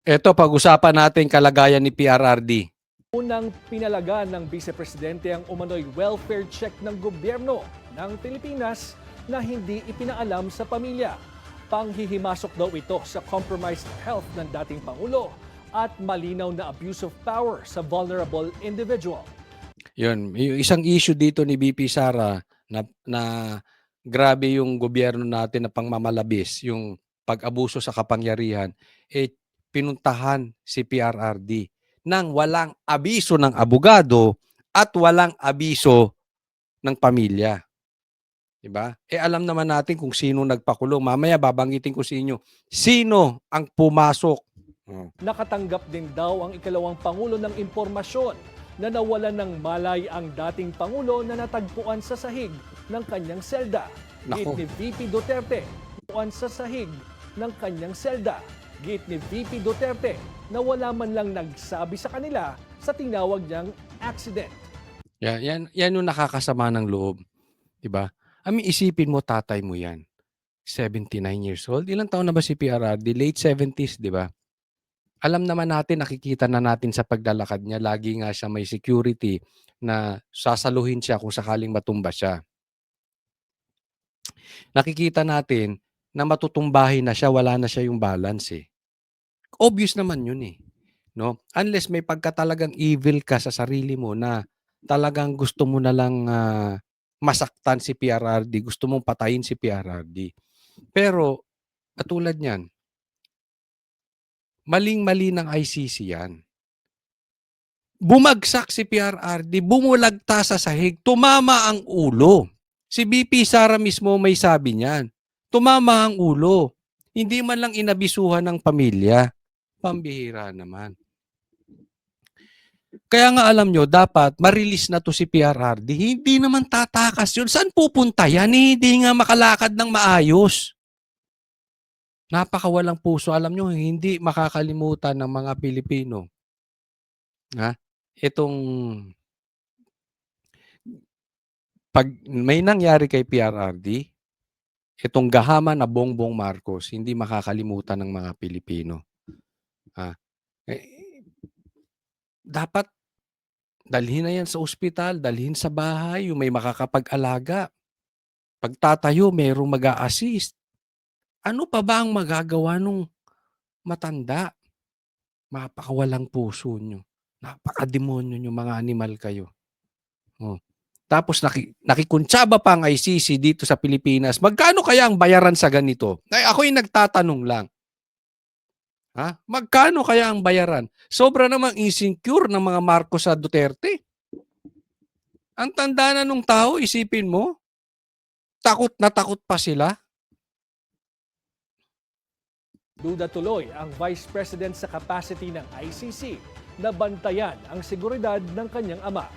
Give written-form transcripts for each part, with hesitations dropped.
Eto, pag-usapan natin kalagayan ni PRRD. Unang pinalaga ng Vice Presidente ang umano'y welfare check ng gobyerno ng Pilipinas na hindi ipinaalam sa pamilya. Panghihimasok daw ito sa compromised health ng dating Pangulo at malinaw na abuse of power sa vulnerable individual. Yun, yung isang issue dito ni BP Sara na grabe yung gobyerno natin na pangmamalabis, yung pag-abuso sa kapangyarihan, pinuntahan si PRRD nang walang abiso ng abogado at walang abiso ng pamilya. Diba? Alam naman natin kung sino nagpakulong. Mamaya babanggitin ko sa inyo, sino ang pumasok. Nakatanggap din daw ang ikalawang Pangulo ng impormasyon na nawalan ng malay ang dating Pangulo na natagpuan sa sahig ng kanyang selda. Git ni VP Duterte, natagpuan sa sahig ng kanyang selda. Git ni VP Duterte na wala man lang nagsabi sa kanila sa tinawag niyang accident. Yan yung nakakasama ng loob. Diba? Isipin mo, tatay mo yan. 79 years old. Ilang taon na ba si PRRD? Late 70s, di ba? Alam naman natin, nakikita na natin sa paglalakad niya, lagi nga siya may security na sasaluhin siya kung sakaling matumba siya. Nakikita natin na matutumbahin na siya, wala na siya yung balance eh. Obvious naman yun eh. No? Unless may pagkatalagang evil ka sa sarili mo na talagang gusto mo na lang masaktan si PRRD, gusto mong patayin si PRRD. Pero, katulad niyan, maling-mali ng ICC yan. Bumagsak si PRRD, bumulagta sa sahig, tumama ang ulo. Si BP Sara mismo may sabi niyan. Tumama ang ulo. Hindi man lang inabisuhan ng pamilya. Pambihira naman. Kaya nga alam nyo, dapat ma-release na to si PRRD. Hindi naman tatakas yun. Saan pupunta yan? Hindi nga makalakad ng maayos. Napakawalang puso. Alam nyo, hindi makakalimutan ng mga Pilipino. Itong pag may nangyari kay PRRD, itong gahaman na Bongbong Marcos, hindi makakalimutan ng mga Pilipino. Dapat dalhin na yan sa ospital, dalhin sa bahay, yung may makakapag-alaga. Pagtatayo, mayroong mag-a-assist. Ano pa ba ang magagawa nung matanda? Mapakawalang puso nyo. Napakademonyo nyo, mga animal kayo. Tapos nakikuntsaba pa ang ICC dito sa Pilipinas. Magkano kaya ang bayaran sa ganito? Ako'y nagtatanong lang. Magkano kaya ang bayaran? Sobra namang insecure ng mga Marcos sa Duterte. Ang tanda na nung tao, isipin mo, takot na takot pa sila. Duda tuloy ang Vice President sa capacity ng ICC na bantayan ang seguridad ng kanyang ama.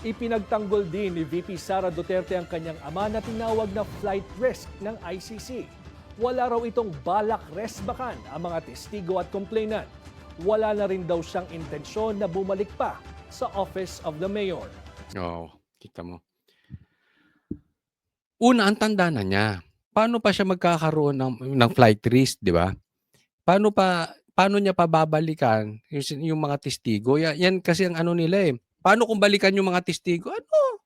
Ipinagtanggol din ni VP Sara Duterte ang kanyang ama na tinawag na flight risk ng ICC. Wala raw itong balak resbakan ang mga testigo at complainant. Wala na rin daw siyang intensyon na bumalik pa sa Office of the Mayor. Kita mo. Una, ang tanda na niya. Paano pa siya magkakaroon ng flight risk, di ba? Paano niya pababalikan yung mga testigo? Yan kasi ang ano nila eh. Paano kung balikan yung mga testigo? Ano?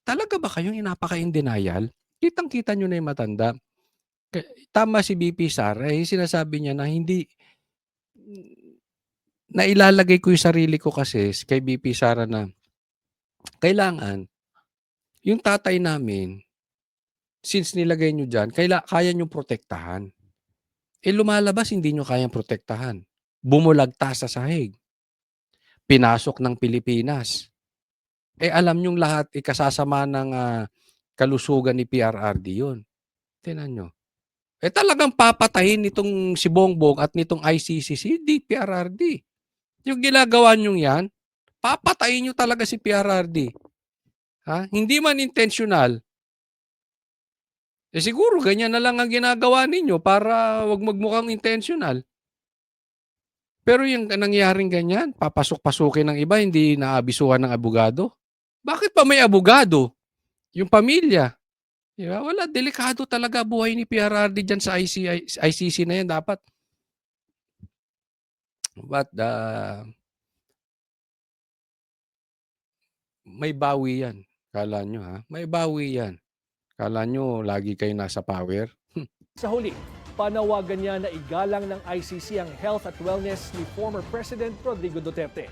Talaga ba kayong napaka-in denial? Kitang-kita nyo na yung matanda. Tama si BP Sara, sinasabi niya na hindi, nailalagay ko yung sarili ko kasi kay BP Sara na kailangan, yung tatay namin, since nilagay nyo dyan, kaya nyo protektahan. Lumalabas, hindi nyo kayang protektahan. Bumulagta sa sahig. Pinasok ng Pilipinas. Alam nyong lahat, kasasama ng kalusugan ni PRRD yun. Tingnan nyo. Talagang papatayin nitong si Bongbong at nitong ICC si PRRD. Yung ginagawa nyong yan, papatayin nyo talaga si PRRD. Hindi man intentional. Siguro ganyan na lang ang ginagawa ninyo para wag magmukhang intentional. Pero yung nangyaring ganyan, papasok-pasukin ng iba, hindi naabisuhan ng abogado. Bakit pa may abogado? Yung pamilya. Diba? Wala, delikado talaga buhay ni PRRD dyan sa ICC na yan. Dapat But, may bawi yan. Akala nyo, may bawi yan. Akala nyo lagi kayo nasa power? Sa huli, panawagan niya na igalang ng ICC ang health at wellness ni former President Rodrigo Duterte.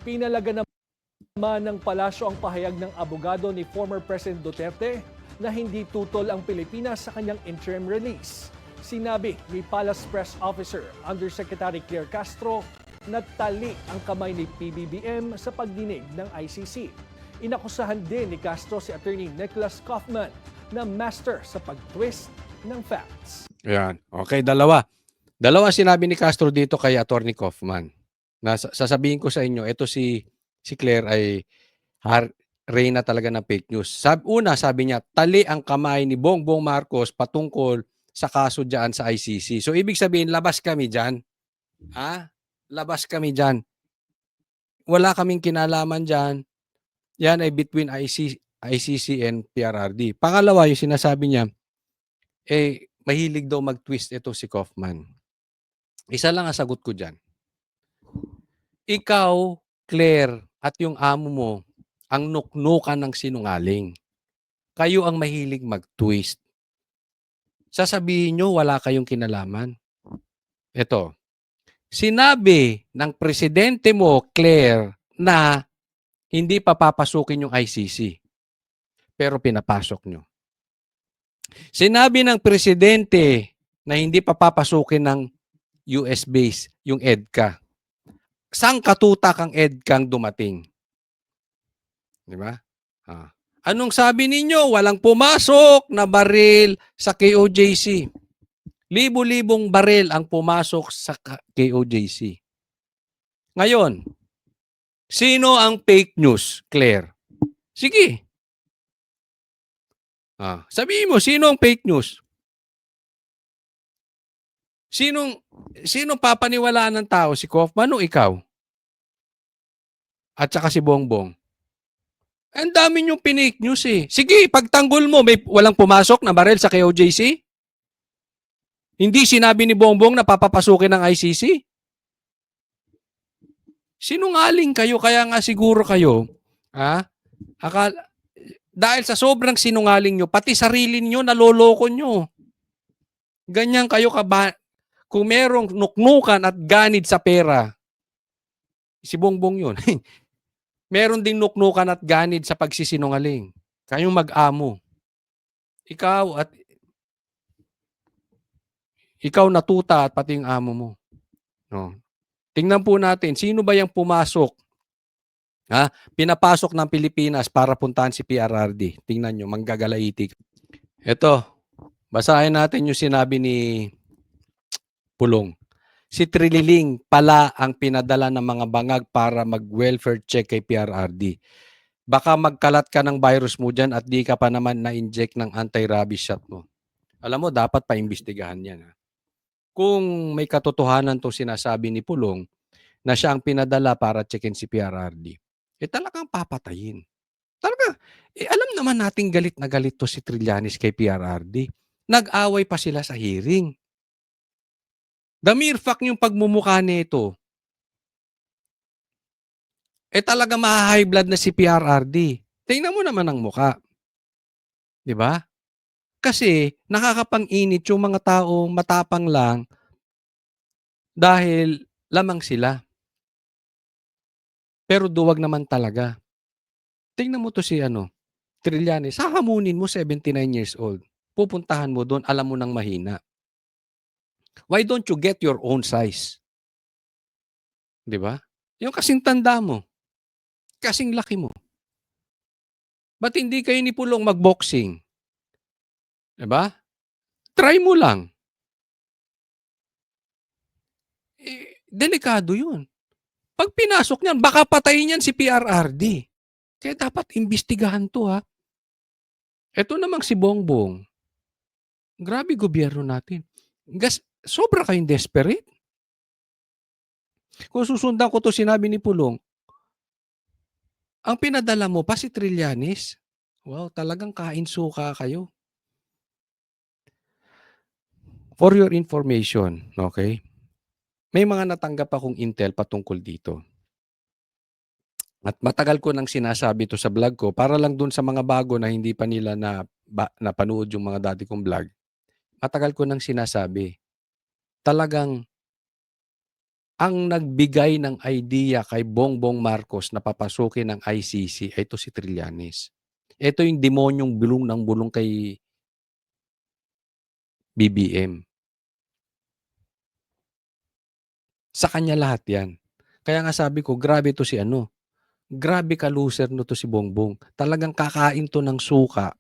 Pinalaga naman ng palasyo ang pahayag ng abogado ni former President Duterte na hindi tutol ang Pilipinas sa kanyang interim release. Sinabi ni Palace Press Officer Undersecretary Claire Castro na tali ang kamay ni PBBM sa pagdinig ng ICC. Inakusahan din ni Castro si Attorney Nicholas Kaufman na master sa pag-twist ng facts. Ayan. Okay, dalawa. Dalawa sinabi ni Castro dito kay Attorney Kaufman. Sasabihin ko sa inyo, ito si Claire ay reyna talaga ng fake news. Sabi niya, tali ang kamay ni Bongbong Marcos patungkol sa kaso dyan sa ICC. So, ibig sabihin, labas kami dyan. Labas kami dyan. Wala kaming kinalaman dyan. Yan ay between ICC and PRRD. Pangalawa, yung sinasabi niya, mahilig daw mag-twist ito si Kaufman. Isa lang ang sagot ko dyan. Ikaw, Claire, at yung amo mo, ang nuknukan ng sinungaling. Kayo ang mahilig mag-twist. Sasabihin nyo, wala kayong kinalaman. Ito, sinabi ng presidente mo, Claire, na hindi pa papasukin yung ICC. Pero pinapasok nyo. Sinabi ng presidente na hindi pa papasukin ng US base, yung EDCA. Saan katutak ang EDCA dumating? Di ba? Anong sabi ninyo? Walang pumasok na baril sa KOJC. Libo-libong baril ang pumasok sa KOJC. Ngayon, sino ang fake news, Claire? Sige. Sabihin mo, sino ang fake news? Sinong papaniwalaan ng tao? Si Kaufman o ikaw? At saka si Bongbong? Ang dami niyong pinake news eh. Sige, pagtanggol mo, walang pumasok na baril sa KOJC? Hindi sinabi ni Bongbong na papapasukin ng ICC? Sinungaling kayo, kaya nga siguro kayo, dahil sa sobrang sinungaling nyo, pati sarili nyo, naloloko nyo. Ganyan kayo kung merong nuknukan at ganid sa pera, si Bongbong yun. Meron ding nuknukan at ganid sa pagsisinungaling. Kayong mag-amo. Ikaw natuta at pati yung amo mo. No. Tingnan po natin, sino ba yung pumasok? Pinapasok ng Pilipinas para puntahan si PRRD. Tingnan nyo, manggagalaiti. Ito, basahin natin yung sinabi ni Pulong. Si Trililing pala ang pinadala ng mga bangag para mag-welfare check kay PRRD. Baka magkalat ka ng virus mo dyan at di ka pa naman na-inject ng anti-rabies shot mo. Alam mo, dapat paimbestigahan yan. Kung may katotohanan to sinasabi ni Pulong na siya ang pinadala para checkin si PRRD, talagang papatayin. Talaga, alam naman nating galit na galit to si Trillanes kay PRRD. Nag-away pa sila sa hearing. The mere fact yung pagmumukha nito, talaga ma-high blood na si PRRD. Tingnan mo naman ang muka. Di ba? Kasi nakakapang-init yung mga taong matapang lang dahil lamang sila. Pero duwag naman talaga. Tingnan mo to si Trillanes. Hahamunin mo 79 years old. Pupuntahan mo doon, alam mo nang mahina. Why don't you get your own size? Di ba? Yung kasing tanda mo. Kasing laki mo. Ba't hindi kayo ni Pulong mag-boxing? Di ba? Try mo lang. Delikado yun. Pag pinasok niyan, baka patayin niyan si PRRD. Kaya dapat imbestigahan to Ito namang si Bongbong. Grabe gobyerno natin. Sobra kayong desperate. Kung susundan ko to sinabi ni Pulong, ang pinadala mo pa si Trillanes. Wow, talagang kain suka kayo. For your information, okay? May mga natanggap akong intel patungkol dito. At matagal ko nang sinasabi 'to sa vlog ko para lang dun sa mga bago na hindi pa nila napanood yung mga dati kong vlog. Matagal ko nang sinasabi, talagang ang nagbigay ng idea kay Bongbong Marcos na papasukin ang ICC ay ito si Trillanes. Ito yung demonyong bulong ng bulong kay BBM. Sa kanya lahat 'yan. Kaya nga sabi ko, grabe 'to si ano, grabe ka-loser 'no 'to si Bongbong. Talagang kakain 'to ng suka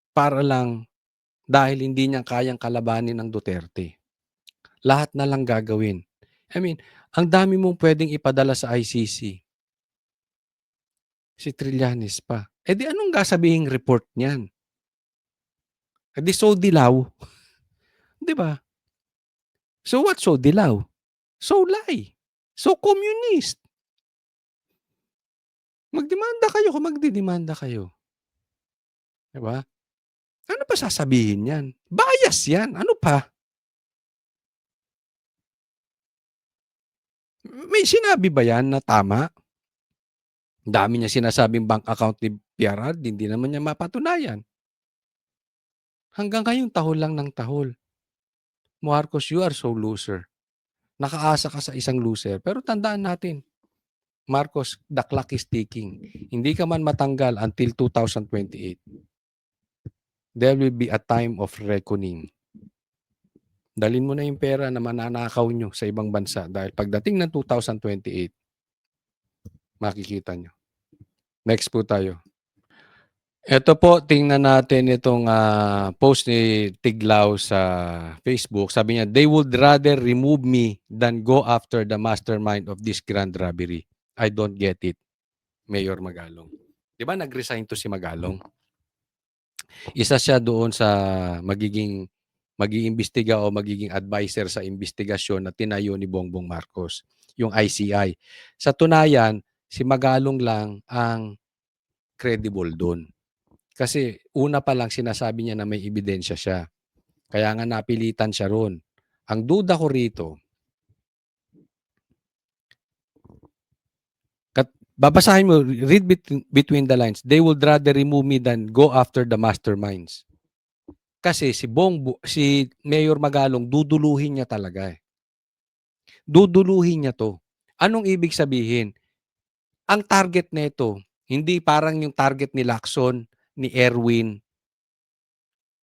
para lang dahil hindi niya kayang kalabanin ang Duterte. Lahat na lang gagawin. I mean, ang dami mong puwedeng ipadala sa ICC, si Trillanes pa. Eh, di anong sasabihing report niyan? Eh, di so dilaw, 'di ba? So what so dilaw? So lie. So communist. Magdemanda kayo kung magdedemanda kayo, 'di ba? Ano pa sasabihin niyan? Bias 'yan, ano pa? May sinabi ba 'yan na tama? Ang dami niyang sinasabing bank account ni PRRD, hindi naman niya mapatunayan. Hanggang ngayon tahol lang ng tahol. Marcos, you are so loser. Nakaasa ka sa isang loser. Pero tandaan natin, Marcos, the clock is ticking. Hindi ka man matanggal until 2028. There will be a time of reckoning. Dalhin mo na yung pera na mananakaw nyo sa ibang bansa dahil pagdating ng 2028, makikita nyo. Next po tayo. Ito po, tingnan natin itong post ni Tiglaw sa Facebook. Sabi niya, they would rather remove me than go after the mastermind of this grand robbery. I don't get it. Mayor Magalong. Di ba nag-resign to si Magalong? Isa siya doon sa mag-iimbestiga o magiging advisor sa investigasyon na tinayo ni Bongbong Marcos, yung ICI. Sa tunayan, si Magalong lang ang credible doon. Kasi una pa lang sinasabi niya na may ebidensya siya. Kaya nga napilitan siya roon. Ang duda ko rito, babasahin mo, read between the lines, they would rather remove me than go after the masterminds. Kasi si Mayor Magalong, duduluhin niya talaga eh. Duduluhin niya to. Anong ibig sabihin? Ang target nito, hindi parang yung target ni Lacson, ni Erwin,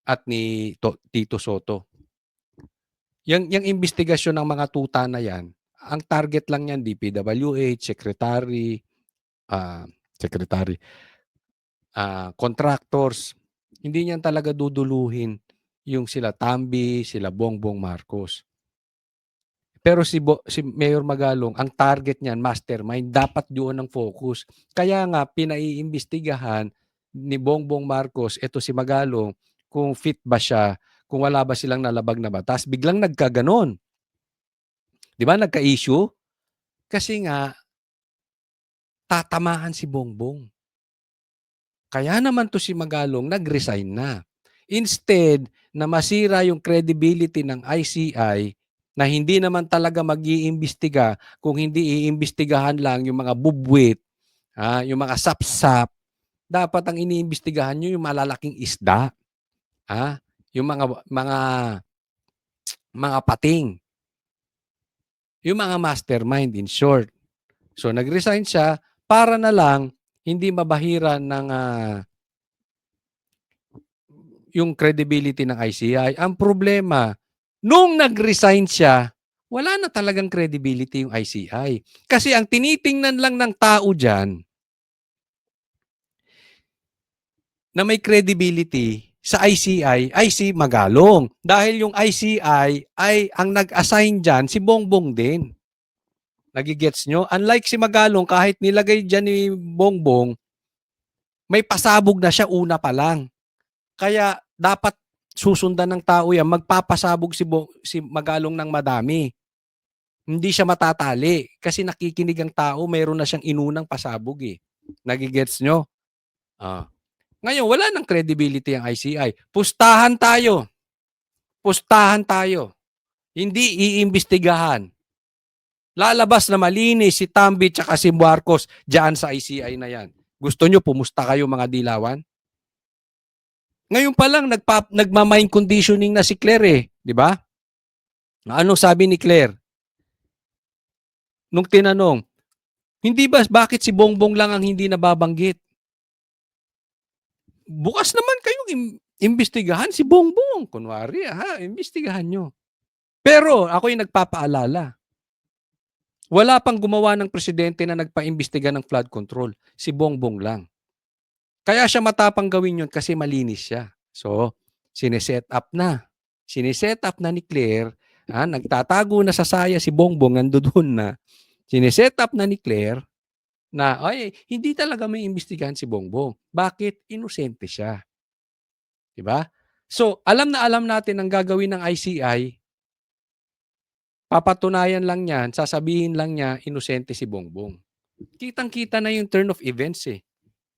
at ni Tito Soto. Yung investigasyon ng mga tuta na yan, ang target lang yan, DPWH, secretary, contractors. Hindi niyan talaga duduluhin yung sila Tambi, sila Bongbong Marcos. Pero si Mayor Magalong, ang target niyan, mastermind, dapat doon ang focus. Kaya nga, pinaiimbestigahan ni Bongbong Marcos, ito si Magalong, kung fit ba siya, kung wala ba silang nalabag na batas. Biglang nagkaganon. Di ba, nagka-issue? Kasi nga, tatamaan si Bongbong. Kaya naman to si Magalong, nag-resign na. Instead, na masira yung credibility ng ICI, na hindi naman talaga mag-iimbestiga kung hindi iimbestigahan lang yung mga bubwit, yung mga sapsap, dapat ang iniimbestigahan nyo yung malalaking isda, yung mga pating, yung mga mastermind in short. So nag-resign siya para na lang hindi mabahiran ng yung credibility ng ICI. Ang problema, nung nag-resign siya, wala na talagang credibility yung ICI. Kasi ang tinitingnan lang ng tao dyan na may credibility sa ICI ay si Magalong. Dahil yung ICI ay ang nag-assign dyan si Bongbong din. Nagigets nyo? Unlike si Magalong, kahit nilagay dyan ni Bongbong, may pasabog na siya una pa lang. Kaya dapat susundan ng tao yan, magpapasabog si Magalong ng madami. Hindi siya matatali kasi nakikinig ang tao, mayroon na siyang inunang pasabog eh. Nagigets nyo? Ngayon, wala nang credibility ang ICI. Pustahan tayo. Pustahan tayo. Hindi iimbestigahan. Lalabas na malinis si Tambi tsaka si Marcos diyan sa ICI na yan. Gusto nyo pumusta kayo mga dilawan? Ngayon pa lang nagma-mind conditioning na si Claire eh, di ba? Anong sabi ni Claire? Nung tinanong, hindi ba bakit si Bongbong lang ang hindi nababanggit? Bukas naman kayong imbestigahan si Bongbong. Kunwari, imbestigahan nyo. Pero ako yung nagpapaalala. Wala pang gumawa ng presidente na nagpaimbestiga ng flood control. Si Bongbong lang. Kaya siya matapang gawin yun kasi malinis siya. So, sineset up na. Sineset up na ni Claire. Nagtatago na sa saya si Bongbong, nandoon na. Sineset up na ni Claire na, ay, hindi talaga may imbestigahan si Bongbong. Bakit? Inosente siya. Diba? So, alam na alam natin ang gagawin ng ICI, papatunayan lang niyan, sasabihin lang niya, inosente si Bongbong. Kitang-kita na yung turn of events eh.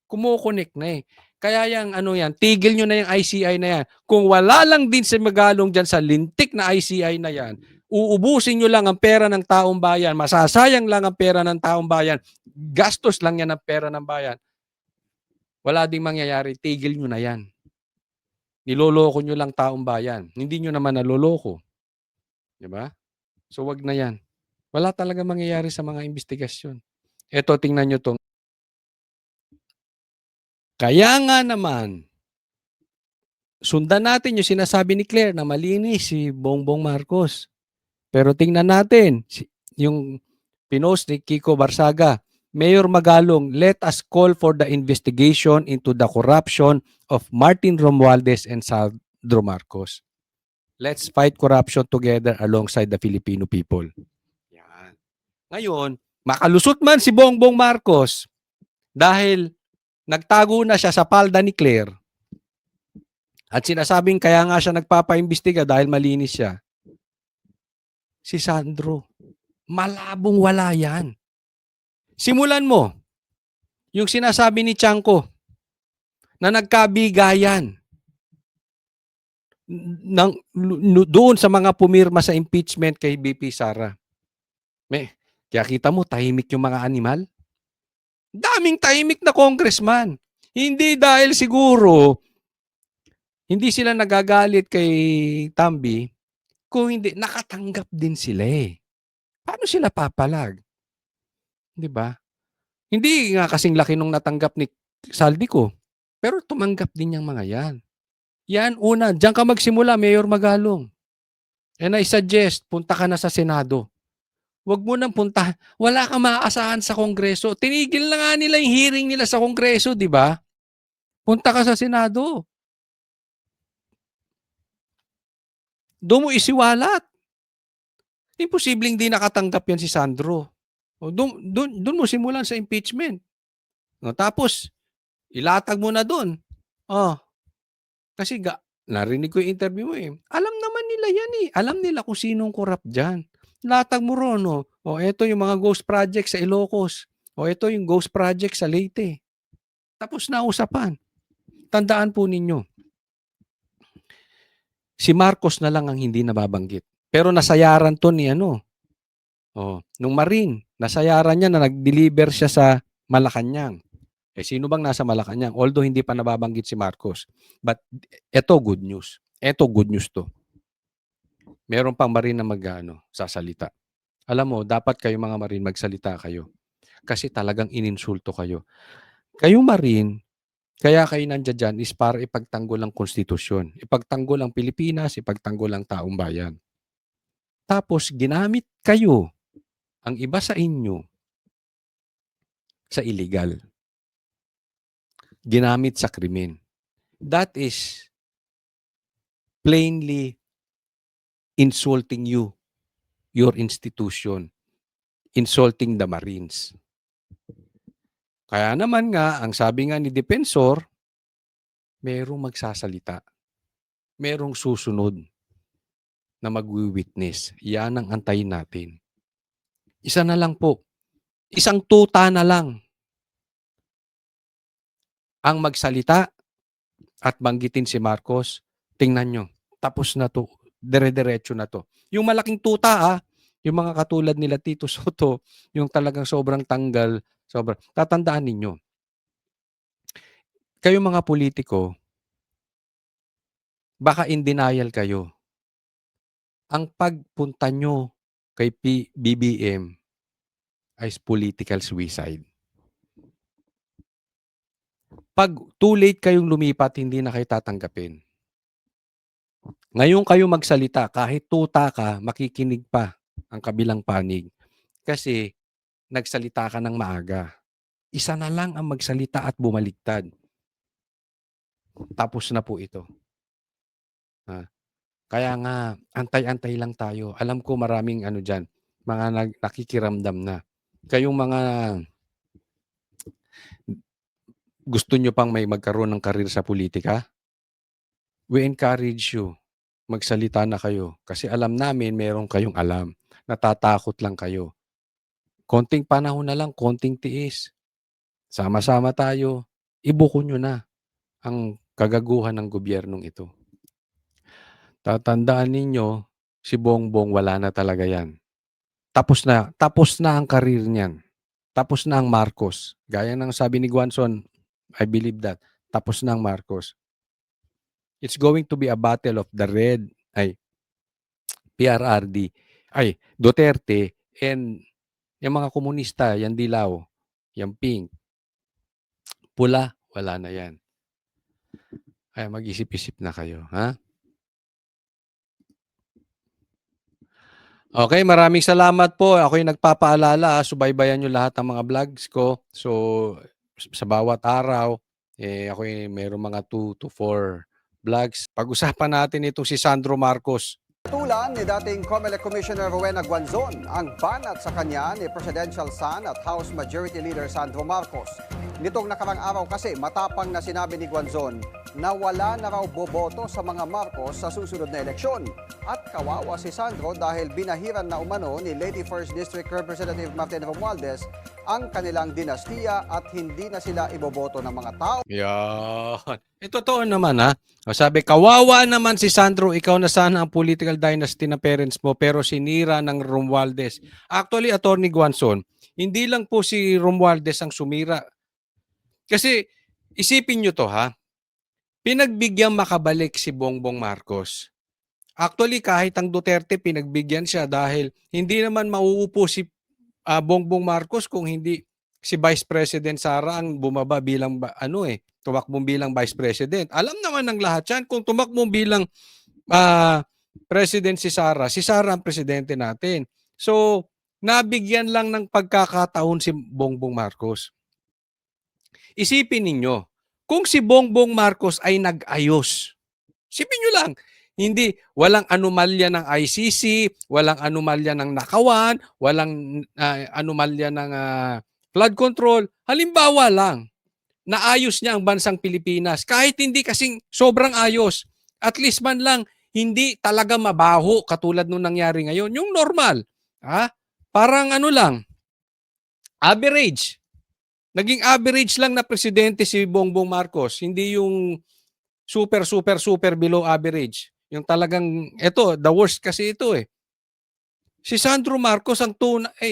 Kumo-connect na eh. Kaya yung tigil nyo na yung ICI na yan. Kung wala lang din si Magalong dyan sa lintik na ICI na yan, uubusin nyo lang ang pera ng taong bayan, masasayang lang ang pera ng taong bayan, gastos lang yan ang pera ng bayan, wala ding mangyayari, tigil nyo na yan. Niloloko nyo lang taong bayan. Hindi nyo naman naloloko. Diba? So wag na yan. Wala talaga mangyayari sa mga investigasyon. Eto, tingnan nyo tong. Kaya nga naman, sundan natin yung sinasabi ni Claire na malinis si Bongbong Marcos. Pero tingnan natin, yung pinost ni Kiko Barsaga, Mayor Magalong, let us call for the investigation into the corruption of Martin Romualdez and Sandro Marcos. Let's fight corruption together alongside the Filipino people. Yan. Ngayon, makalusot man si Bongbong Marcos dahil nagtago na siya sa palda ni Claire at sinasabing kaya nga siya nagpapaimbestiga dahil malinis siya. Si Sandro, malabong wala yan. Simulan mo, yung sinasabi ni Chanko na nagkabigayan doon sa mga pumirma sa impeachment kay BP Sara. Kaya kita mo, tahimik yung mga animal. Daming tahimik na congressman. Hindi dahil siguro hindi sila nagagalit kay Tambi, kung hindi, nakatanggap din sila eh. Paano sila papalag? Di ba? Hindi nga kasing laki nung natanggap ni Saldico, pero tumanggap din yung mga yan. Yan, una, diyan ka magsimula, Mayor Magalong. And I suggest, punta ka na sa Senado. Huwag mo nang punta. Wala kang maaasahan sa Kongreso. Tinigil na nga nila yung hearing nila sa Kongreso, di ba? Punta ka sa Senado. Doon mo isiwalat. Imposibleng di nakatanggap yan si Sandro. Doon mo simulan sa impeachment. Tapos, ilatag mo na doon. Kasi narinig ko yung interview mo eh. Alam naman nila yan eh. Alam nila kung sinong corrupt dyan. Latag mo ron. Eto yung mga ghost project sa Ilocos. Eto yung ghost project sa Leyte. Tapos na usapan. Tandaan po ninyo, si Marcos na lang ang hindi nababanggit. Pero nasayaran to ni nung Marine, nasayaran niya na nag-deliver siya sa Malacanang. Sino bang nasa Malacanang? Although hindi pa nababanggit si Marcos. But eto good news. Eto good news to. Meron pang Marine na sasalita. Alam mo, dapat kayo mga Marine magsalita kayo. Kasi talagang ininsulto kayo. Kayo Marine, kaya kayo nandiyan dyan is para ipagtanggol ang konstitusyon. Ipagtanggol ang Pilipinas, ipagtanggol ang taong bayan. Tapos ginamit kayo, ang iba sa inyo, sa illegal. Ginamit sa krimen. That is plainly insulting you, your institution, insulting the Marines. Kaya naman nga, ang sabi nga ni Defensor, merong magsasalita. Merong susunod na magwi-witness. Yan ang antayin natin. Isa na lang po. Isang tuta na lang ang magsalita at banggitin si Marcos. Tingnan nyo, tapos na to. dire-diretso na 'to. Yung malaking tuta, yung mga katulad nila Tito Soto, yung talagang sobrang tanggal, tatandaan ninyo, kayong mga pulitiko, baka in denial kayo. Ang pagpunta nyo kay BBM ay political suicide. 'Pag too late kayong lumipat, hindi na kayo tatanggapin. Ngayon kayo magsalita, kahit tuta ka, makikinig pa ang kabilang panig. Kasi nagsalita ka ng maaga. Isa na lang ang magsalita at bumaligtad. Tapos na po ito. Kaya nga, antay-antay lang tayo. Alam ko maraming ano diyan, mga nakikiramdam na. Kayong mga gusto nyo pang may magkaroon ng karir sa politika, we encourage you. Magsalita na kayo. Kasi alam namin meron kayong alam. Natatakot lang kayo. Konting panahon na lang, konting tiis. Sama-sama tayo. Ibuko nyo na ang kagaguhan ng gobyernong ito. Tatandaan ninyo, si Bongbong wala na talaga yan. Tapos na ang karir niyan. Tapos na ang Marcos. Gaya ng sabi ni Guanzon, I believe that. Tapos na ang Marcos. It's going to be a battle of the red, PRRD, Duterte, and yung mga komunista, yan dilaw, yung pink, pula, wala na yan. Kaya mag-isip-isip na kayo, ha? Okay, maraming salamat po. Ako'y nagpapaalala, subaybayan niyo lahat ng mga vlogs ko. So, sa bawat araw, ako'y mayroong mga 2 to 4 vlogs. Pag-usapan natin itong si Sandro Marcos. Tulan ni dating COMELEC Commissioner Rowena Guanzon ang banat sa kanya ni Presidential son at House Majority Leader Sandro Marcos. Nitong nakarang araw kasi matapang na sinabi ni Guanzon na wala na raw boboto sa mga Marcos sa susunod na eleksyon. At kawawa si Sandro dahil binahiran na umano ni Lady 1st District Representative Martin Romualdez ang kanilang dinastiya at hindi na sila iboboto ng mga tao. Yan. Totoo naman ha. Sabi, kawawa naman si Sandro, ikaw na sana ang political dynasty na parents mo pero sinira ng Romualdez. Actually, Attorney Guanzon, hindi lang po si Romualdez ang sumira. Kasi isipin nyo to ha, pinagbigyan makabalik si Bongbong Marcos. Actually, kahit ang Duterte, pinagbigyan siya dahil hindi naman mauupo si Bongbong Marcos kung hindi si Vice President Sara ang bumaba bilang tumakbong bilang Vice President. Alam naman ng lahat yan, kung tumakbong bilang President si Sara ang presidente natin. So, nabigyan lang ng pagkakataon si Bongbong Marcos. Isipin ninyo, kung si Bongbong Marcos ay nag-ayos, isipin nyo lang, walang anomalya ng ICC, walang anomalya ng nakawan, walang anomalya ng flood control. Halimbawa lang, naayos niya ang bansang Pilipinas. Kahit hindi kasing sobrang ayos, at least man lang, hindi talaga mabaho katulad nung nangyari ngayon. Yung normal, parang average. Naging average lang na presidente si Bongbong Marcos, hindi yung super below average. Yung talagang, the worst kasi ito eh. Si Sandro Marcos ang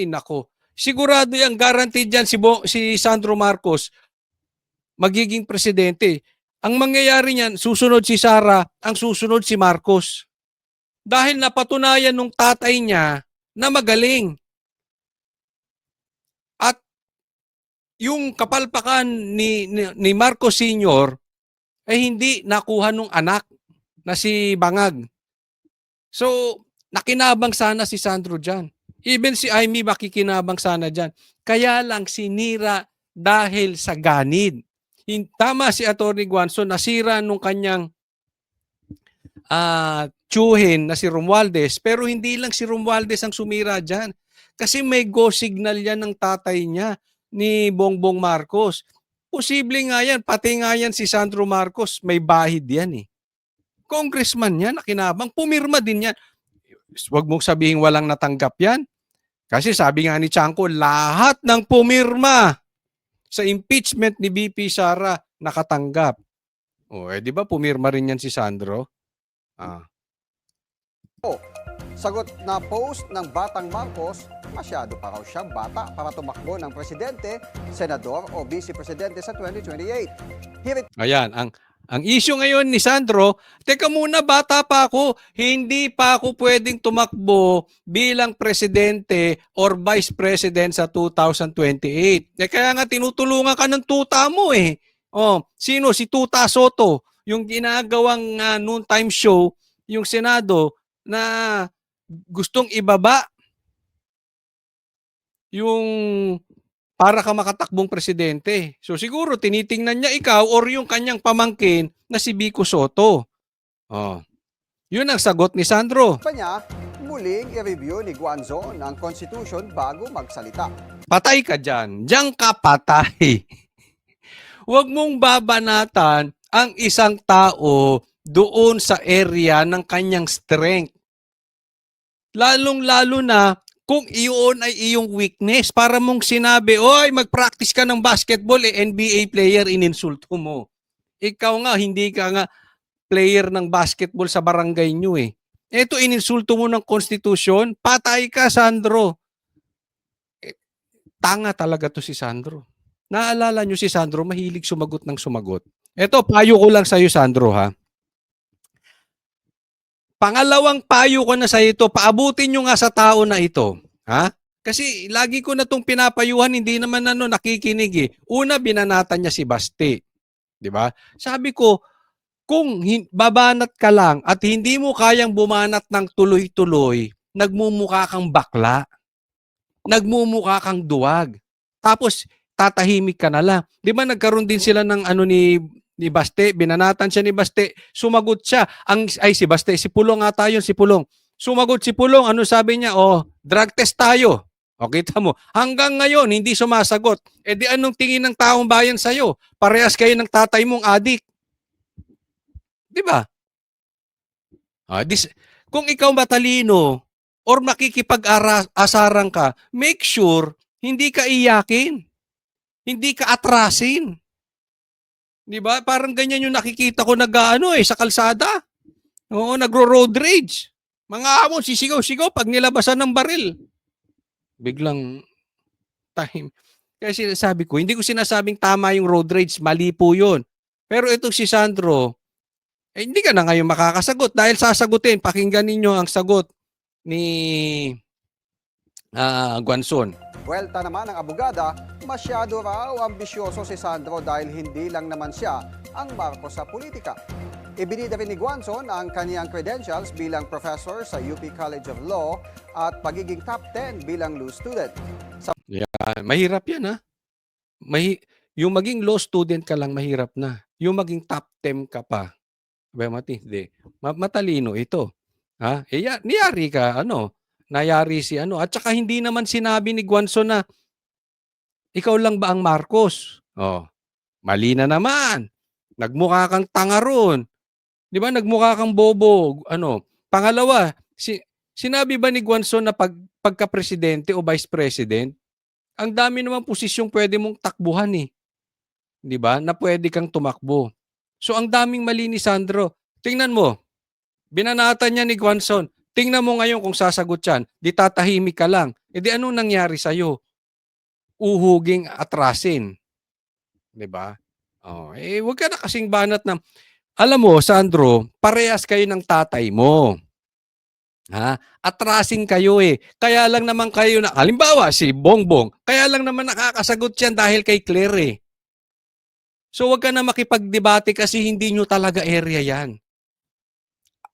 nako. Sigurado yung guaranteed dyan si Sandro Marcos magiging presidente. Ang mangyayari niyan, susunod si Sara, ang susunod si Marcos. Dahil napatunayan nung tatay niya na magaling. At yung kapalpakan ni Marcos Sr. ay hindi nakuha nung anak na si Bangag. So, nakinabang sana si Sandro dyan. Even si Amy makikinabang sana dyan. Kaya lang sinira dahil sa ganid. Tama si Atty. Guanzon, nasira nung kanyang tiyuhin na si Romualdez, pero hindi lang si Romualdez ang sumira dyan. Kasi may go signal yan ng tatay niya ni Bongbong Marcos. Posible nga yan, pati nga yan si Sandro Marcos, may bahid yan eh. Congressman yan, nakinabang, pumirma din yan. Huwag mong sabihin walang natanggap yan. Kasi sabi nga ni Chanco, lahat ng pumirma sa impeachment ni VP Sara nakatanggap. Di ba pumirma rin yan si Sandro? Sagot na post ng Batang Marcos, masyado pa raw siyang bata para tumakbo ng presidente, senador o vice-presidente sa 2028. Hirit Ayan, ang issue ngayon ni Sandro, teka muna, bata pa ako, hindi pa ako pwedeng tumakbo bilang presidente or vice president sa 2028. Kaya nga tinutulungan ka ng tuta mo eh. Oh, sino? Si Tuta Soto, yung ginagawang noontime show, yung Senado na gustong ibaba yung para ka makatakbong presidente. So siguro tinitingnan niya ikaw or yung kanyang pamangkin na si Vico Soto. Oh. Yun ang sagot ni Sandro. pa niya, muling i-review ni Guanzon ang Constitution bago magsalita. Patay ka dyan. Diyan ka patay. Huwag mong babanatan ang isang tao doon sa area ng kanyang strength. Lalong-lalo na kung iyon ay iyong weakness. Para mong sinabi, oy, mag-practice ka ng basketball, NBA player, ininsulto mo. Ikaw nga, hindi ka nga player ng basketball sa barangay nyo eh. Ito, ininsulto mo ng konstitusyon, patay ka, Sandro. Tanga talaga to si Sandro. Naalala nyo si Sandro, mahilig sumagot ng sumagot. Ito, payo ko lang sa'yo, Sandro, ha? Pangalawang payo ko na sa ito, paabutin nyo nga sa tao na ito. Ha? Kasi lagi ko na itong pinapayuhan, hindi naman nakikinig eh. Una, binanatan niya si Basti. Di ba? Sabi ko, kung babanat ka lang at hindi mo kayang bumanat ng tuloy-tuloy, nagmumukha kang bakla. Nagmumukha kang duwag. Tapos, tatahimik ka na lang. Di ba nagkaroon din sila ng ni Baste, binanatan siya ni Baste, sumagot siya. Si Baste, si Pulong ata yun, si Pulong. Sumagot si Pulong, ano sabi niya? Oh, drug test tayo. O kita mo, hanggang ngayon, hindi sumasagot. E di anong tingin ng taong bayan sa'yo? Parehas kayo ng tatay mong adik. Di ba? Kung ikaw matalino or makikipag-asaran ka, make sure hindi ka iyakin. Hindi ka atrasin. Di ba? Parang ganyan yung nakikita ko sa kalsada. Oo, nagro-road rage. Mga amon, sisigaw-sigaw pag nilabasan ng baril. Biglang time. Kaya sabi ko, hindi ko sinasabing tama yung road rage, mali po yun. Pero itong si Sandro, hindi ka na ngayon makakasagot dahil sasagutin. Pakinggan ninyo ang sagot ni Guanzon. Buwelta naman ng abogada, masyado raw ambisyoso si Sandro dahil hindi lang naman siya ang Marcos sa politika. Ibinida rin ni Guanzon ang kaniyang credentials bilang professor sa UP College of Law at pagiging top 10 bilang law student. Yan. Mahirap yan ha. Yung maging law student ka lang mahirap na. Yung maging top 10 ka pa. Matindi. Matalino ito. Ha? Niyari ka, nayari si At saka hindi naman sinabi ni Guanzon na ikaw lang ba ang Marcos? Oh, mali na naman. Nagmukha kang tanga ron. Di ba? Nagmukha kang bobo. Pangalawa, sinabi ba ni Guanzon na pagka-presidente o vice president, ang dami naman posisyong pwede mong takbuhan eh. Di ba? Na pwede kang tumakbo. So ang daming mali ni Sandro. Tingnan mo. Binanatan niya ni Guanzon. Tingnan mo ngayon kung sasagot yan. Di tatahimik ka lang. E di anong nangyari sa'yo? Uhuging atrasin. Di ba? Huwag ka na kasing banat na. Alam mo, Sandro, parehas kayo ng tatay mo. Ha? Atrasin kayo eh. Kaya lang naman kayo na, halimbawa si Bongbong, kaya lang naman nakakasagot yan dahil kay Claire eh. So wag ka na makipagdebate kasi hindi nyo talaga area yan.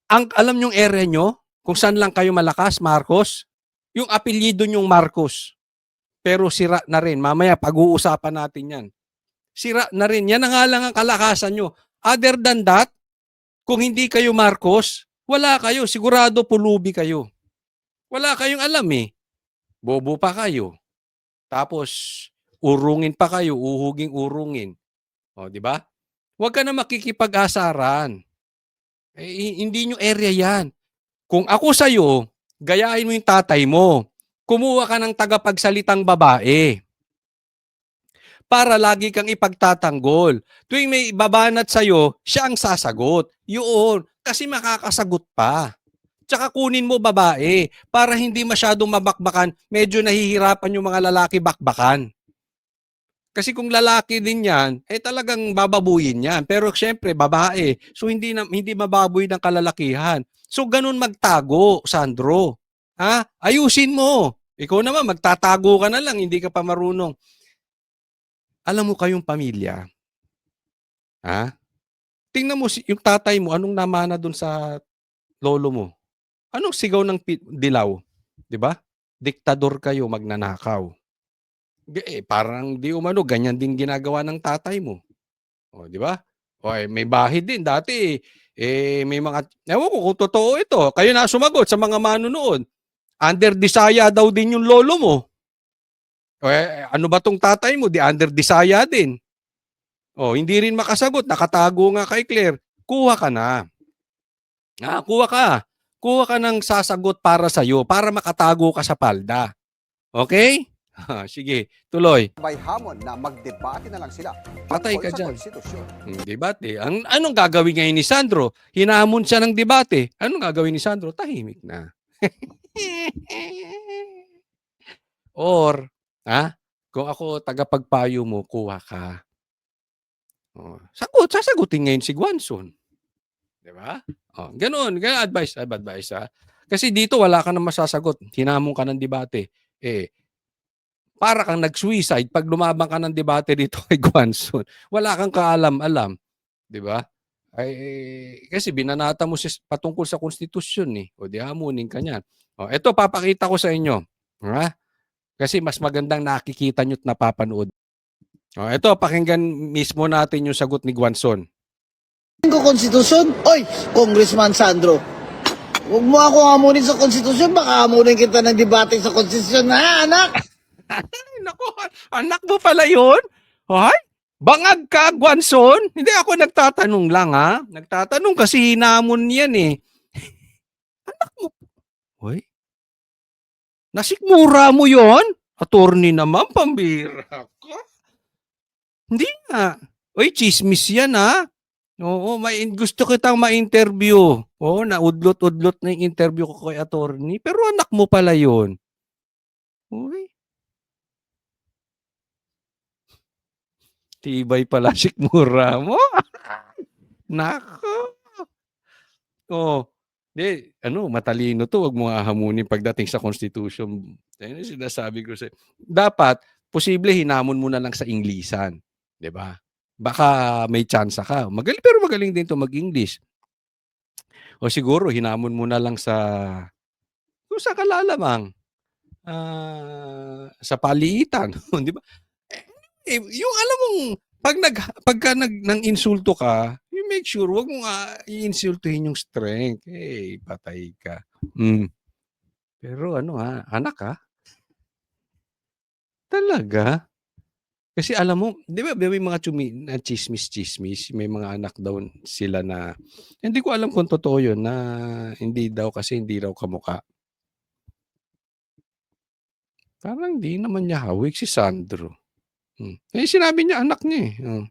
Alam nyong area nyo, kung saan lang kayo malakas, Marcos, yung apelyido nyong Marcos. Pero sira na rin. Mamaya pag-uusapan natin yan. Sira na rin. Yan nga lang ang kalakasan nyo. Other than that, kung hindi kayo Marcos, wala kayo. Sigurado pulubi kayo. Wala kayong alam eh. Bobo pa kayo. Tapos, urungin pa kayo. Uhuging urungin. O, di ba? Huwag ka na makikipag-asaran. Hindi nyo area yan. Kung ako sa'yo, gayahin mo yung tatay mo. Kumuha ka ng tagapagsalitang babae. Para lagi kang ipagtatanggol. Tuwing may babanat sa'yo, siya ang sasagot. Yun. Kasi makakasagot pa. Tsaka kunin mo babae para hindi masyadong mabakbakan, medyo nahihirapan yung mga lalaki bakbakan. Kasi kung lalaki din yan, talagang bababuyin yan. Pero syempre, babae. So hindi mababoy ng kalalakihan. So ganun magtago, Sandro. Ha? Ayusin mo. Ikaw naman, magtatago ka na lang, hindi ka pa marunong. Alam mo kayong pamilya, ha? Tingnan mo yung tatay mo, anong namana dun sa lolo mo? Anong sigaw ng dilaw? 'Di ba? Diktador kayo, magnanakaw. Parang di umano, ganyan din ginagawa ng tatay mo. O, di ba? May bahid din. Dati, may mga, ewan ko kung totoo ito. Kayo na sumagot sa mga manunood. Under Disaya daw din yung lolo mo. Ano ba tong tatay mo? Di under Disaya din. Hindi rin makasagot. Nakatago nga kay Claire. Kuha ka na. Kuha ka. Kuha ka ng sasagot para sa'yo, para makatago ka sa palda. Okay? Sige, tuloy. May hamon na magdebate na lang sila Patay ka tungkol sa dyan. konstitusyon. Debate. Anong gagawin ngayon ni Sandro? Hinamon siya ng debate. Anong gagawin ni Sandro? Tahimik na. Or, kung ako tagapagpayo mo, kuha ka. Sasagutin ngayon si Guanzon. Di ba? Ganun advice. Kasi dito wala ka nang masasagot. Hinamon ka ng debate. Para kang nag-suicide pag lumabang ka ng debate dito kay Guanzon. Wala kang kaalam-alam. Di ba? Kasi binanata mo patungkol sa konstitusyon eh. O di hamunin ka niyan. Ito papakita ko sa inyo. Kasi mas magandang nakikita nyo at napapanood. Ito, pakinggan mismo natin yung sagot ni Guanzon. Ko konstitusyon? Oy, Congressman Sandro. Huwag mo ako hamunin sa konstitusyon, baka hamunin kita ng debate sa konstitusyon, ha, anak? Naku, anak mo pala yun? Ay, bangag ka, Guanzon? Hindi ako nagtatanong lang, ha? Nagtatanong kasi hinamon yan eh. Anak mo. Hoy, nasikmura mo yon? Attorney naman, pambira ka. Hindi nga. Oy, chismis yan, ha? Oo, gusto kitang ma-interview. Naudlot-udlot na yung interview ko kay attorney. Pero anak mo pala yun. Uy. Tibay pala sikmura mo. Nako. Matalino to. Huwag mo hahamunin pagdating sa Constitution. Yan yung sinasabi ko sa'yo. Dapat, posible hinamon mo na lang sa Inglesan. Diba? Baka may chance ka. Pero magaling din to mag-English. O siguro, hinamon mo na lang kung sa kalalamang, sa paliitan. Di ba? Yung alam mong, pagka nang insulto ka, you make sure, wag mong i-insultuhin yung strength. Patay ka. Pero anak talaga? Kasi alam mo, di ba may mga chismis, may mga anak daw sila na, hindi ko alam kung totoo yun, na hindi raw kamukha. Parang di naman niya hawig si Sandro. Sinabi niya anak niya eh.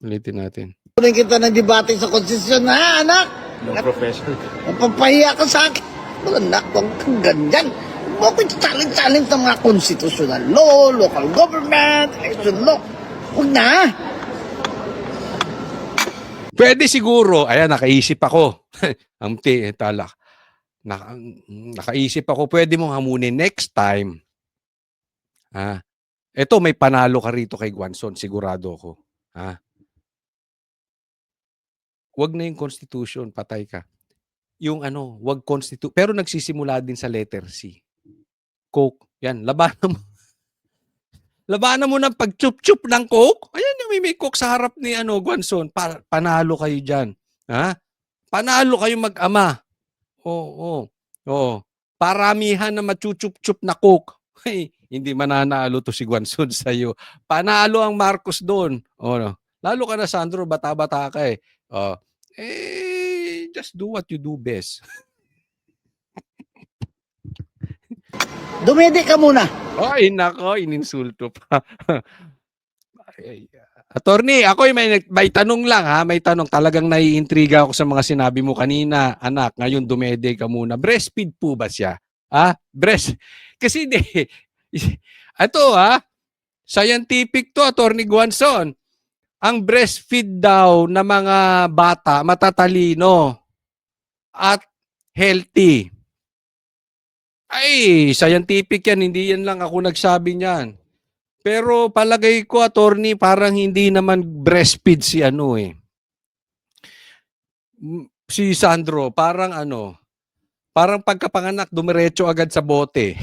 Ulitin natin. Hamunin kita ng debate sa konstitusyon, ha, anak? No profession. Mapapahiya ka sa akin. Anak, huwag kang ganyan. Huwag mo challenge ng mga constitutional law, local government, election law. Huwag na. Pwede siguro, nakaisip ako. Talak. Nakaisip ako, pwede mong hamunin next time. Ito, may panalo ka rito kay Guanzon, sigurado ako. Huwag na yung Constitution, patay ka. Yung huwag Constitution, pero nagsisimula din sa letter C. Coke, yan, labanan mo. Labanan mo ng pag-chup-chup ng Coke. Ayan yung may Coke sa harap ni Guanzon. Panalo kayo dyan. Panalo kayo mag-ama. Oo. Paramihan na machuchup-chup na Coke. Hindi mananalo to si Guanzon sa'yo. Panalo ang Marcos doon. Lalo ka na, Sandro, bata-bata ka eh. Just do what you do best. Dumedi ka muna. Ay, nako, ininsulto pa. Attorney, ako'y may tanong lang ha, may tanong. Talagang naiintriga ako sa mga sinabi mo kanina. Anak, ngayon dumede ka muna. Breastfeed po ba siya? Ha? Kasi di, ito ha, scientific to, Attorney Guanzon. Ang breastfeed daw na mga bata matatalino at healthy. Ay, scientific yan, hindi yan lang ako nagsabi niyan. Pero palagay ko, attorney, parang hindi naman breastfeed si ano eh. Si Sandro, parang ano, parang pagkapanganak, dumiretso agad sa bote.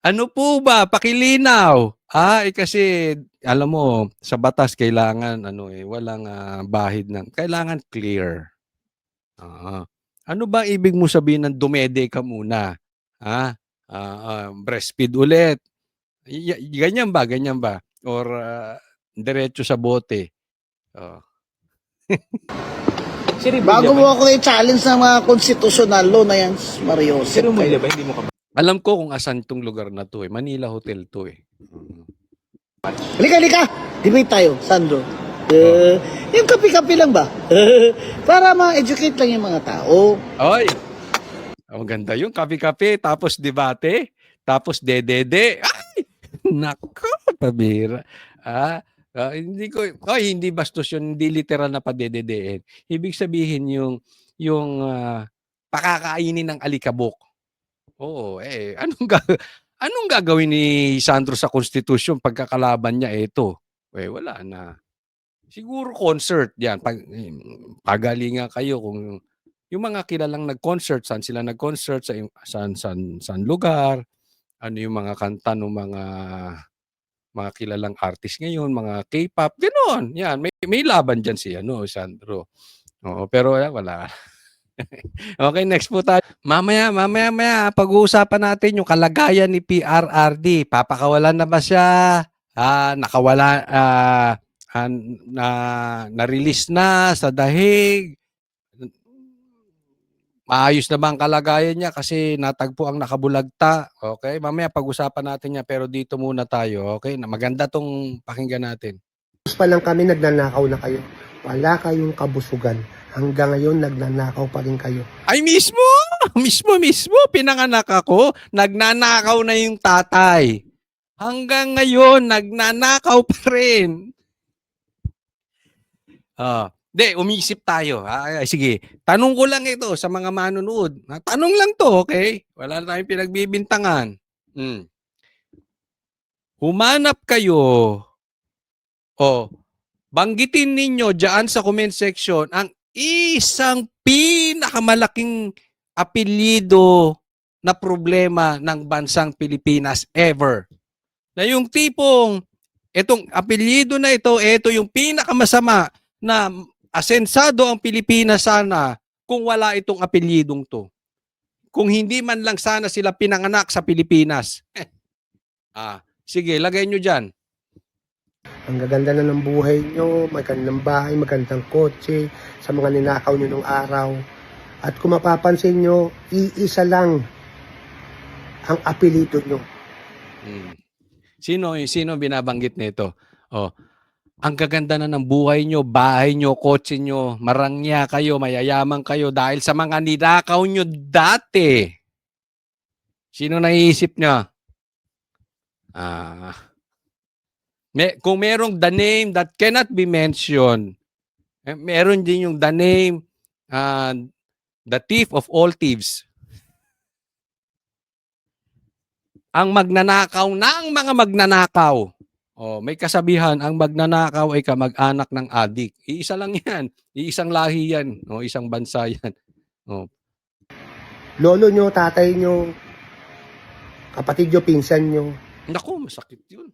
Ano po ba? Pakilinaw. Kasi alam mo, sa batas kailangan ano eh, walang bahid ng kailangan clear. Ah. Ano ba ibig mo sabihin ng dumede ka muna? Breastfeed ulit. Ganyan ba? Ganyan ba? Or diretso sa bote? Oh. Bago mo ako i-challenge ng mga constitutional law na yan, Mario. Alam ko kung asan tong lugar na to eh. Manila Hotel to eh. Halika. Debate tayo, Sandro. Yung kapi-kapi lang ba? Para ma-educate lang yung mga tao. Oy! Ang ganda yung kape-kape, tapos debate, tapos dedede. Ay! Nako, pabira. Hindi bastos yun, hindi literal na padededein. Ibig sabihin yung pakakainin ng alikabok. Oo, anong gagawin ni Sandro sa konstitusyon pagkakalaban niya ito? Wala na. Siguro concert yan. Pagalingan kayo kung yung mga kilalang nag-concert, saan sila nag-concert, saan lugar, ano yung mga kanta ng mga kilalang artist ngayon, mga K-pop, gano'n. Yan, may laban diyan si Sandro. Oo, pero wala. Okay, next po tayo. Mamaya, pag-uusapan natin yung kalagayan ni PRRD. Papakawalan na ba siya? Nakawala, na-release na sa dahig. Maayos na ba ang kalagayan niya kasi natagpo ang nakabulagta. Okay, mamaya pag-usapan natin niya pero dito muna tayo. Okay, maganda tong pakinggan natin. Pa lang kami nagnanakaw na kayo. Wala kayong kabusugan. Hanggang ngayon nagnanakaw pa rin kayo. Ay mismo! Mismo! Pinanganak ako, nagnanakaw na yung tatay. Hanggang ngayon, nagnanakaw pa rin. Umisip tayo. Sige, tanong ko lang ito sa mga manonood. Tanong lang to, okay? Wala na tayong pinagbibintangan. Humanap kayo banggitin ninyo dyan sa comment section ang isang pinakamalaking apelyido na problema ng bansang Pilipinas ever. Na yung tipong, itong apelyido na ito yung pinakamasama na asensado ang Pilipinas sana kung wala itong apelyidong to. Kung hindi man lang sana sila pinanganak sa Pilipinas. Sige, lagay nyo dyan. Ang gaganda na ng buhay nyo, magandang bahay, magandang kotse, sa mga ninakaw nyo nung araw. At kung mapapansin nyo, iisa lang ang apelyido nyo. Sino binabanggit nito? Ang gaganda na ng buhay nyo, bahay nyo, kotse nyo, marangya kayo, mayayaman kayo dahil sa mga ninakaw nyo dati. Sino naiisip nyo? Kung merong the name that cannot be mentioned, meron din yung the name, the thief of all thieves. Ang magnanakaw ng mga magnanakaw. May kasabihan, ang magnanakaw ay kamag-anak ng adik. Iisa lang yan. Iisang lahi yan. Isang bansa yan. Lolo nyo, tatay nyo, kapatid nyo, pinsan nyo. Naku, masakit yun.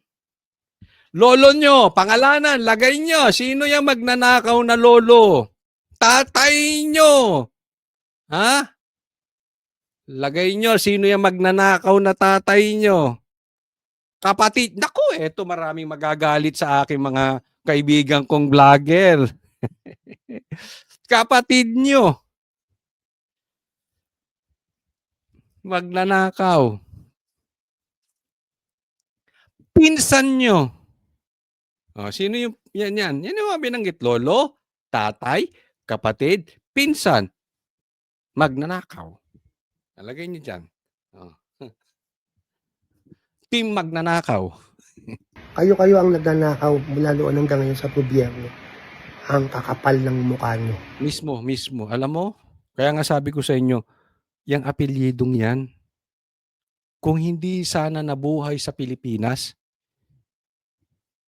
Lolo nyo, pangalanan, lagay nyo. Sino yung magnanakaw na lolo? Tatay nyo. Lagay nyo, sino yung magnanakaw na tatay nyo? Kapatid, naku, eto maraming magagalit sa aking mga kaibigan kong vlogger. Kapatid nyo. Magnanakaw. pinsan nyo. Oh, sino yung yan. Yan yung mga binanggit. Lolo, tatay, kapatid, pinsan. Magnanakaw. Nalagay nyo dyan. Oh. Team magnanakaw. Kayo ang nagnanakaw mula noon hanggang ngayon sa gobyerno. Ang kakapal ng mukha nyo. Mismo. Alam mo, kaya nga sabi ko sa inyo, yung apelyidong yan, kung hindi sana nabuhay sa Pilipinas,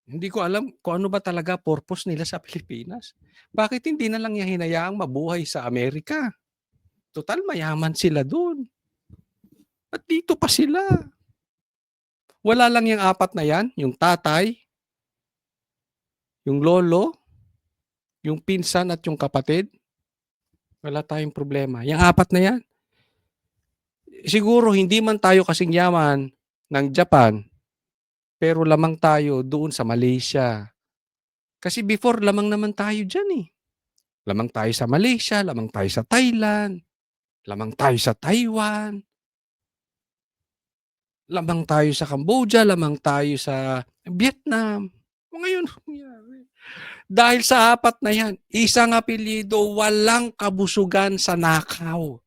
hindi ko alam kung ano ba talaga purpose nila sa Pilipinas. Bakit hindi na lang yung hinayaang mabuhay sa Amerika? Total, mayaman sila doon. At dito pa sila. Wala lang yung apat na yan, yung tatay, yung lolo, yung pinsan at yung kapatid. Wala tayong problema. Yung apat na yan. Siguro hindi man tayo kasing yaman ng Japan, pero lamang tayo doon sa Malaysia. Kasi before, lamang naman tayo dyan eh. Lamang tayo sa Malaysia, lamang tayo sa Thailand, lamang tayo sa Taiwan, lamang tayo sa Cambodia, lamang tayo sa Vietnam. Ngayon, dahil sa apat na yan, isang apelyido, walang kabusugan sa nakaw.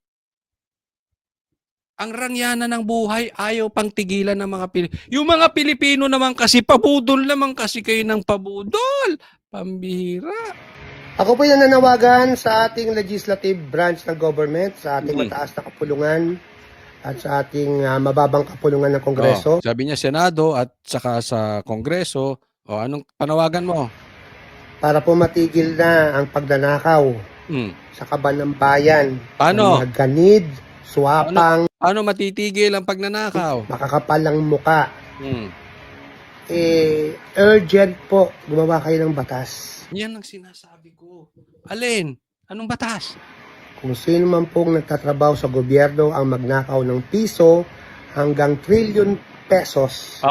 Ang rangyana ng buhay, ayaw pang tigilan ng mga Pilipino. Yung mga Pilipino naman kasi, pabudol naman kasi kayo ng pabudol. Pambihira. Ako po yung nananawagan sa ating legislative branch ng government, sa ating mataas na kapulungan at sa ating mababang kapulungan ng Kongreso. Sabi niya Senado at saka sa Kongreso, anong panawagan mo? Para po matigil na ang pagnanakaw sa kaban ng bayan. Paano? Ang mga ganid, swapang, Ano matitigil ang pagnanakaw? makakapal ang muka. Hmm. Urgent po, gumawa kayo ng batas. Yan ang sinasabi ko. Alin? Anong batas? Kung sino man pong nagtatrabaho sa gobyerno ang magnakaw ng piso hanggang trillion pesos,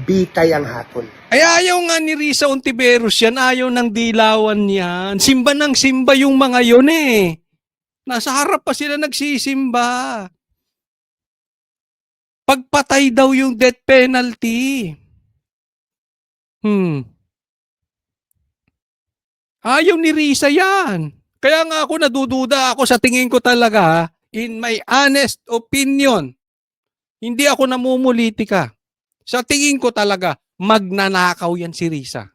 bitay ang hatol. Ay ayaw nga ni Risa Ontiveros yan, ayaw ng dilawan yan. Simba ng simba yung mga yun eh. Nasa harap pa sila nagsisimba. Pagpatay daw yung death penalty. Ayaw ni Risa yan. Kaya nga ako nadududa ako sa tingin ko talaga, in my honest opinion, hindi ako namumulitika. Sa tingin ko talaga, magnanakaw yan si Risa.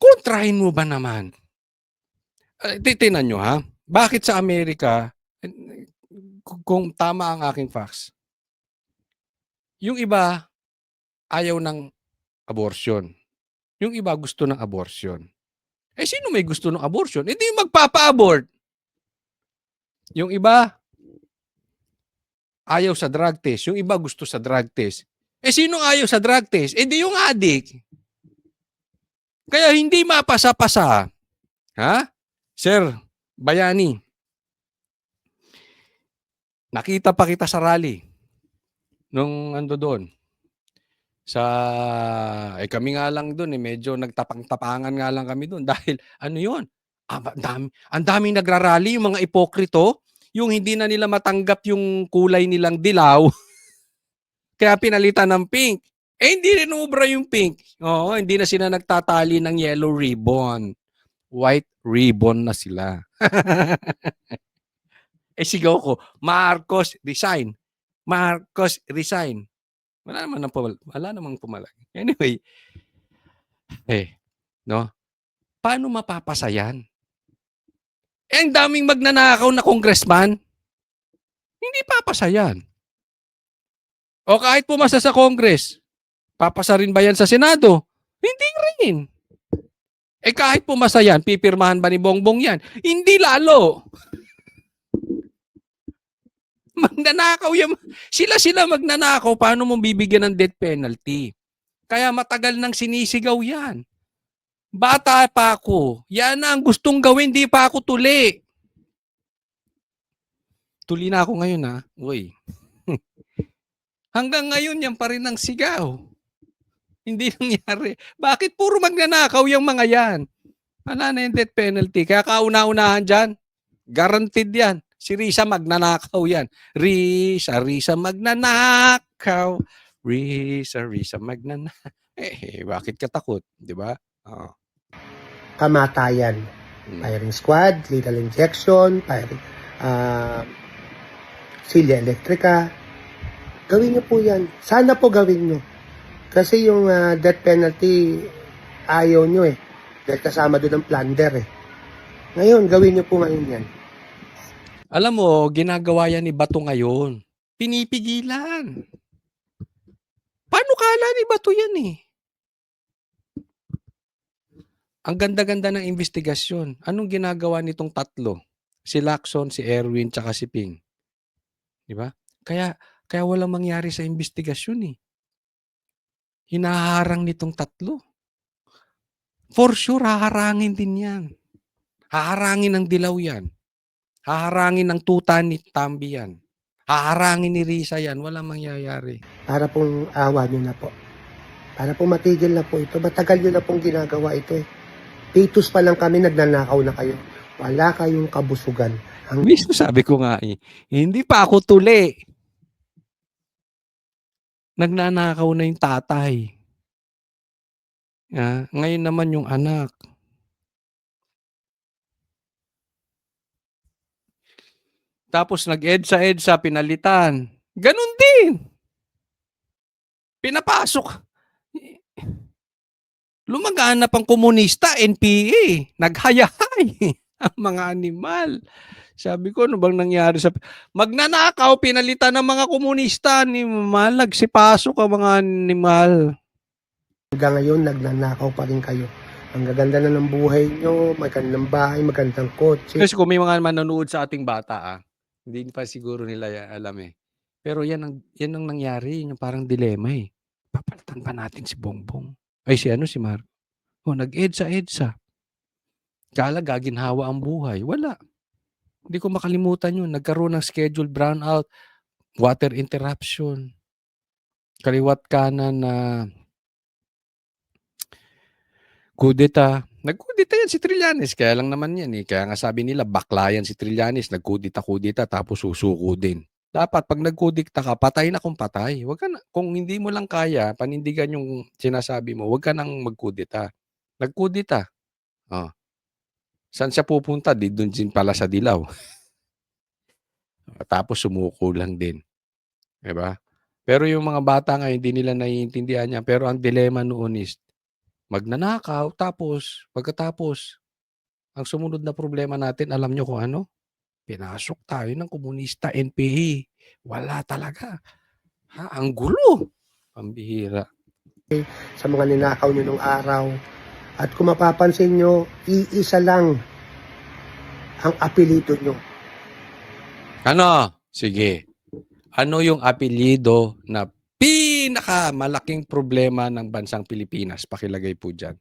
Kontrahin mo ba naman? Titinan nyo ha, bakit sa Amerika, kung tama ang aking facts, yung iba ayaw ng abortion. Yung iba gusto ng abortion. Sino may gusto ng abortion? Hindi magpapa-abort. Yung iba ayaw sa drug test. Yung iba gusto sa drug test. Sino ayaw sa drug test? Di yung addict. Kaya hindi mapasa-pasa. Ha? Sir, Bayani, nakita pa kita sa rally nung ando doon. Kami nga lang doon medyo nagtapang-tapangan nga lang kami doon dahil ano yun? Ang daming nagrarally, yung mga ipokrito, yung hindi na nila matanggap yung kulay nilang dilaw, kaya pinalitan ng pink. Hindi rin ubra yung pink. Hindi na sila nagtatali ng yellow ribbon. White ribbon na sila. Sigaw ko, Marcos resign. Marcos resign. Wala namang pumalag. Anyway, no? Paano mapapasa yan? Ang daming magnanakaw na congressman, hindi papasa yan. O kahit pumasa sa Congress, papasa rin ba yan sa Senado? Hindi rin. Kahit pumasa yan, pipirmahan ba ni Bongbong yan? Hindi lalo. Magnanakaw yan. Sila magnanakaw. Paano mo bibigyan ng death penalty? Kaya matagal nang sinisigaw yan. Bata pa ako. Yan na ang gustong gawin. Di pa ako tuli. Tuli na ako ngayon ha. Uy. Hanggang ngayon yan pa rin ang sigaw. Hindi nangyari. Bakit puro magnanakaw yung mga yan? Wala na yung death penalty. Kaya kauna-unahan dyan. Guaranteed yan. Si Risa magnanakaw yan. Risa magnanakaw. Risa magnanakaw. Bakit ka takot? Di ba? Oo. Kamatayan. Firing squad, lethal injection, firing, silya elektrika. Gawin nyo po yan. Sana po gawin nyo. Kasi yung death penalty, ayaw nyo eh. Dahil kasama doon ang plunder eh. Ngayon, gawin nyo po ngayon yan. Alam mo, ginagawa yan ni Bato ngayon. Pinipigilan. Paano kala ni Bato yan eh? Ang ganda-ganda ng investigasyon. Anong ginagawa nitong tatlo? Si Lacson, si Erwin, tsaka si Ping. Di ba? Kaya walang mangyari sa investigasyon eh. Hinaharang nitong tatlo. For sure, haharangin din yan. Haharangin ng Dilaw yan. Haharangin ng tuta ni Tambi yan. Haharangin ni Risa yan. Walang mangyayari. Para pong awa nyo na po. Para pong matigil na po ito. Matagal nyo na pong ginagawa ito eh. Pitos pa lang kami, nagnanakaw na kayo. Wala kayong kabusugan. Mismo sabi ko nga eh, hindi pa ako tuli. Nagnanakaw na yung tatay. Ngayon naman yung anak. Tapos nag-EDSA, pinalitan. Ganun din. Pinapasok. Lumaganap ang komunista, NPA. Naghayahay ang mga animal. Sabi ko, ano bang nangyari sa... Magnanakaw, pinalitan ng mga komunista. Animal, nagsipasok ang mga animal. Hanggang ngayon, nagnanakaw pa rin kayo. Ang gaganda na ng buhay nyo, magandang bahay, magandang kotse. Kasi kung may mga manonood sa ating bata, hindi pa siguro nila alam eh. Pero yan ang nangyari, yung parang dilema eh. Papalitan ba natin si Bongbong? Ay si Mark. Nag-EDSA. Kala gaginhawa ang buhay. Wala. Hindi ko makalimutan yun. Nagkaroon ng scheduled brownout, water interruption, kaliwat kanan na kudeta. Nagkudeta yan si Trillanes. Kaya lang naman yan eh. Kaya nga sabi nila, bakla yan si Trillanes. Nagkudeta tapos susuko din. Dapat pag nagkudikta ka, patay na kung patay. Wag ka na, kung hindi mo lang kaya, panindigan yung sinasabi mo, wag ka nang magkudeta. Nagkudeta. Saan siya pupunta? Doon din pala sa Dilaw. Tapos sumuko lang din. Diba? Pero yung mga bata nga, hindi nila naiintindihan niya. Pero ang dilema noon is, magnanakaw, pagkatapos, ang sumunod na problema natin, alam nyo kung ano? Pinasok tayo ng komunista, NPA. Wala talaga. Ang gulo. Pambihira. Sa mga ninakaw nyo nung araw. At kung mapapansin nyo, iisa lang ang apelido nyo. Ano? Sige. Ano yung apelyido na pinakamalaking problema ng bansang Pilipinas? Pakilagay po dyan.